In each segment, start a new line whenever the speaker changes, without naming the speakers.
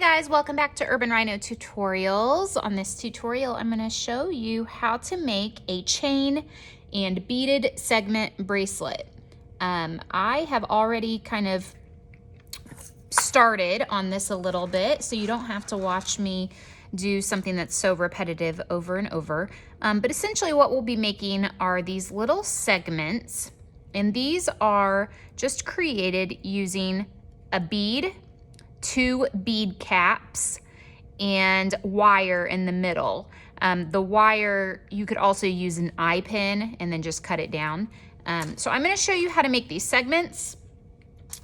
Hi guys, welcome back to Urban Rhino Tutorials. On this tutorial, I'm going to show you how to make a chain and beaded segment bracelet. I have already kind of started on this a little bit, so you don't have to watch me do something that's so repetitive over and over. But essentially what we'll be making are these little segments, and these are just created using a bead, 2 bead caps, and wire in the middle. The wire, you could also use an eye pin and then just cut it down. So I'm going to show you how to make these segments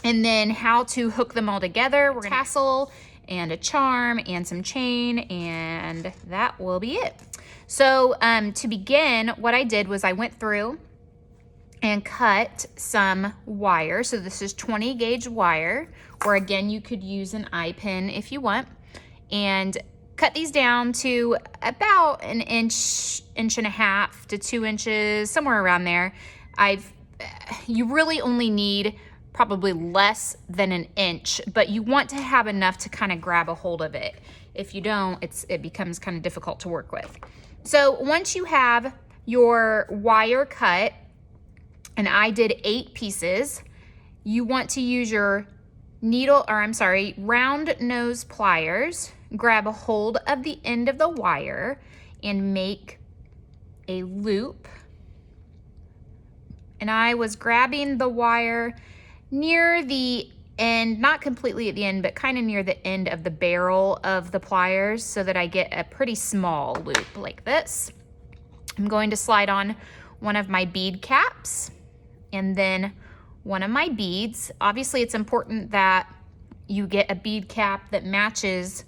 and then how to hook them all together. We're going to tassel and a charm and some chain, and that will be it. So to begin, what I did was I went through and cut some wire. So this is 20 gauge wire, or again, you could use an eye pin if you want, and cut these down to about an inch, inch and a half to 2 inches, somewhere around there. You really only need probably less than an inch, but you want to have enough to kind of grab a hold of it. If you don't, it becomes kind of difficult to work with. So once you have your wire cut, and I did 8 pieces, you want to use your round nose pliers, grab a hold of the end of the wire and make a loop. And I was grabbing the wire near the end, not completely at the end, but kind of near the end of the barrel of the pliers so that I get a pretty small loop like this. I'm going to slide on one of my bead caps and then one of my beads. Obviously, it's important that you get a bead cap that matches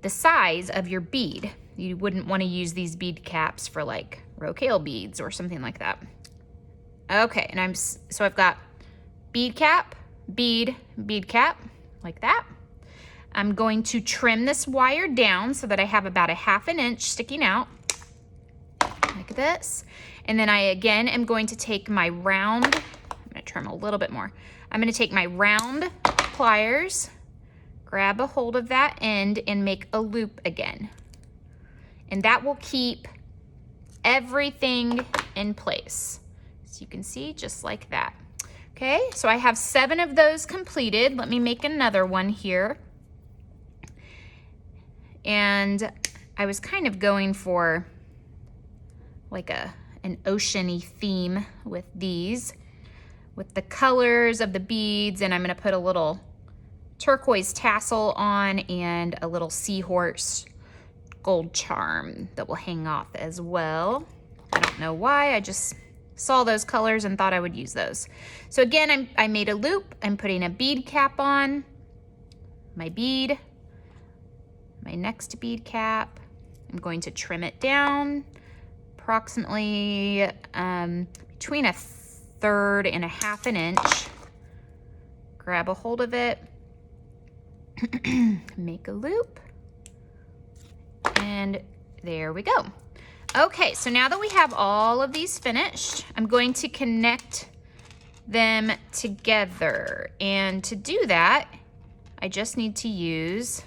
the size of your bead. You wouldn't want to use these bead caps for like rocaille beads or something like that. Okay, and so I've got bead cap, bead, bead cap, like that. I'm going to trim this wire down so that I have about a ½ inch sticking out, like this. And then I again am going to take my round, I'm gonna trim a little bit more. I'm gonna take my round pliers, grab a hold of that end and make a loop again. And that will keep everything in place. So you can see, just like that. Okay, so I have 7 of those completed. Let me make another one here. And I was kind of going for like an oceany theme with these, with the colors of the beads, and I'm gonna put a little turquoise tassel on and a little seahorse gold charm that will hang off as well. I don't know why, I just saw those colors and thought I would use those. So again, I made a loop. I'm putting a bead cap on, my bead, my next bead cap. I'm going to trim it down approximately between 1/3 and a ½ inch. Grab a hold of it, make a loop, and there we go. Okay, so now that we have all of these finished, I'm going to connect them together. And to do that, I just need to use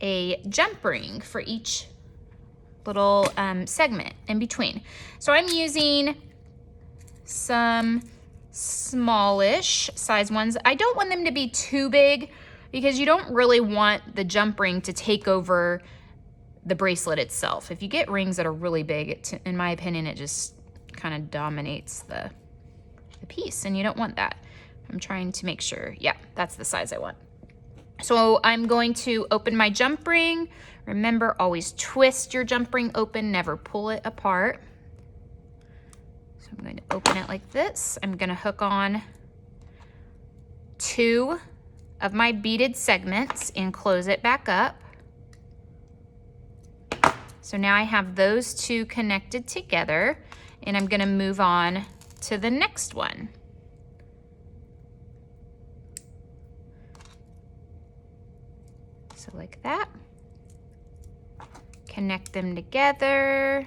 a jump ring for each little segment in between. So I'm using some smallish size ones. I don't want them to be too big because you don't really want the jump ring to take over the bracelet itself. If you get rings that are really big, in my opinion, it just kind of dominates the piece, and you don't want that. I'm trying to make sure, yeah, that's the size I want. So I'm going to open my jump ring. Remember, always twist your jump ring open, never pull it apart. So I'm going to open it like this. I'm going to hook on 2 of my beaded segments and close it back up. So now I have those 2 connected together, and I'm gonna move on to the next one. So like that. Connect them together.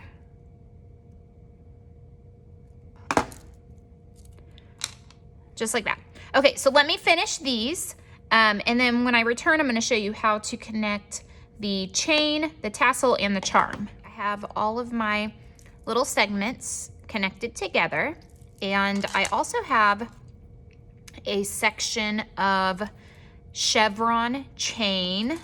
Just like that. Okay, so let me finish these. And then when I return, I'm going to show you how to connect the chain, the tassel, and the charm. I have all of my little segments connected together, and I also have a section of chevron chain,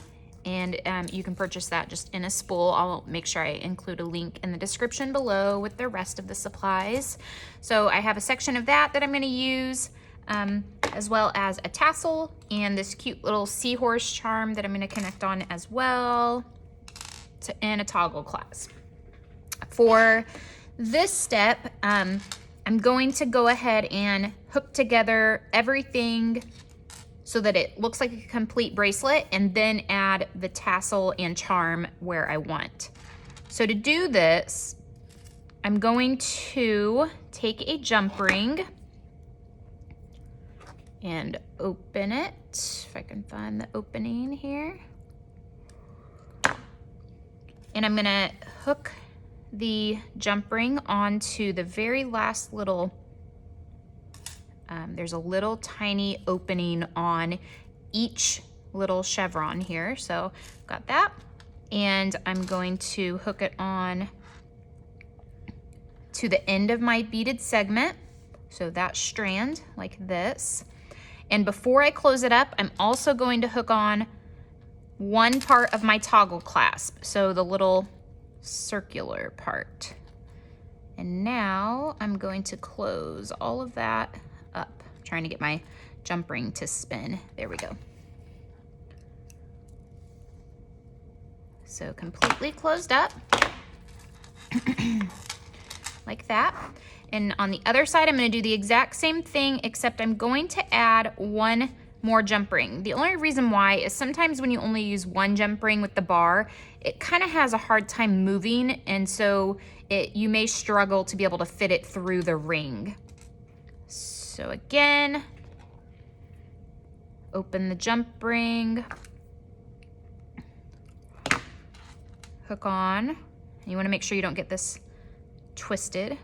and you can purchase that just in a spool. I'll make sure I include a link in the description below with the rest of the supplies. So I have a section of that I'm going to use, as well as a tassel and this cute little seahorse charm that I'm going to connect on as well, and a toggle clasp. For this step, I'm going to go ahead and hook together everything so that it looks like a complete bracelet, and then add the tassel and charm where I want. So to do this, I'm going to take a jump ring and open it, if I can find the opening here. And I'm gonna hook the jump ring onto the very last little, there's a little tiny opening on each little chevron here. So got that. And I'm going to hook it on to the end of my beaded segment. So that strand like this. And before I close it up, I'm also going to hook on one part of my toggle clasp. So the little circular part. And now I'm going to close all of that up. I'm trying to get my jump ring to spin. There we go. So completely closed up like that. And on the other side, I'm going to do the exact same thing, except I'm going to add one more jump ring. The only reason why is sometimes when you only use one jump ring with the bar, it kind of has a hard time moving, and so you may struggle to be able to fit it through the ring. So again, open the jump ring, hook on. You want to make sure you don't get this twisted.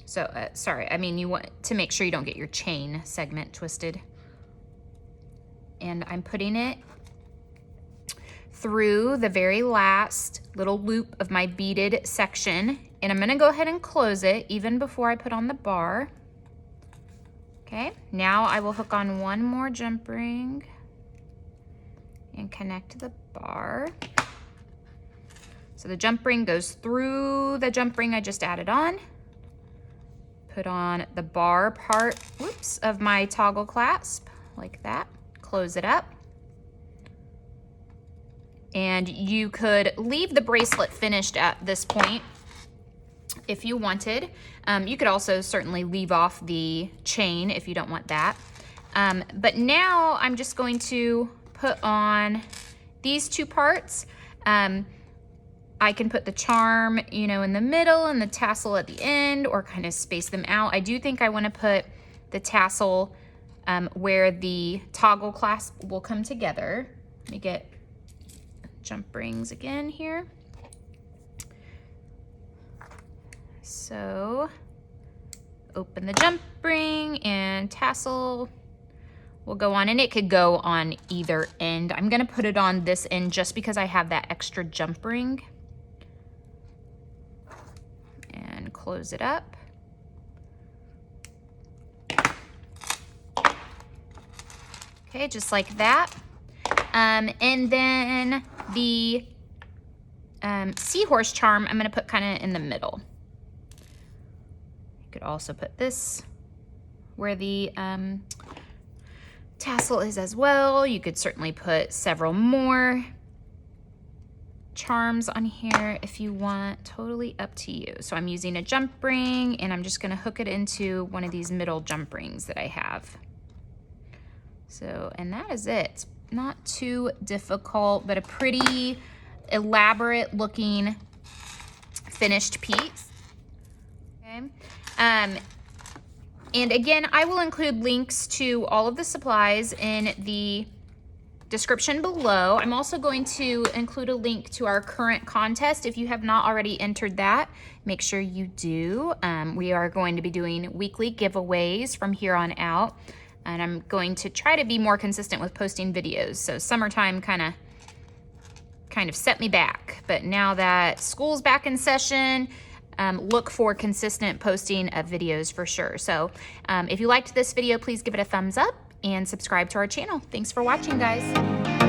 So, sorry, I mean you want to make sure you don't get your chain segment twisted. And I'm putting it through the very last little loop of my beaded section. And I'm gonna go ahead and close it even before I put on the bar. Okay, now I will hook on one more jump ring and connect the bar. So the jump ring goes through the jump ring I just added on. Put on the bar part, whoops, of my toggle clasp, like that. Close it up. And you could leave the bracelet finished at this point if you wanted. You could also certainly leave off the chain if you don't want that. But now I'm just going to put on these two parts. I can put the charm, you know, in the middle and the tassel at the end, or kind of space them out. I do think I want to put the tassel where the toggle clasp will come together. Let me get jump rings again here. So open the jump ring and tassel will go on, and it could go on either end. I'm gonna put it on this end just because I have that extra jump ring. And close it up. Okay, just like that. And then the seahorse charm, I'm gonna put kind of in the middle. You could also put this where the tassel is as well. You could certainly put several more charms on here if you want, totally up to you. So I'm using a jump ring, and I'm just gonna hook it into one of these middle jump rings that I have. So, and that is it. Not too difficult, but a pretty elaborate looking finished piece. Okay. And again, I will include links to all of the supplies in the description below. I'm also going to include a link to our current contest. If you have not already entered that, make sure you do. We are going to be doing weekly giveaways from here on out, and I'm going to try to be more consistent with posting videos. So summertime kind of set me back, but now that school's back in session, look for consistent posting of videos for sure. So if you liked this video, please give it a thumbs up and subscribe to our channel. Thanks for watching, guys.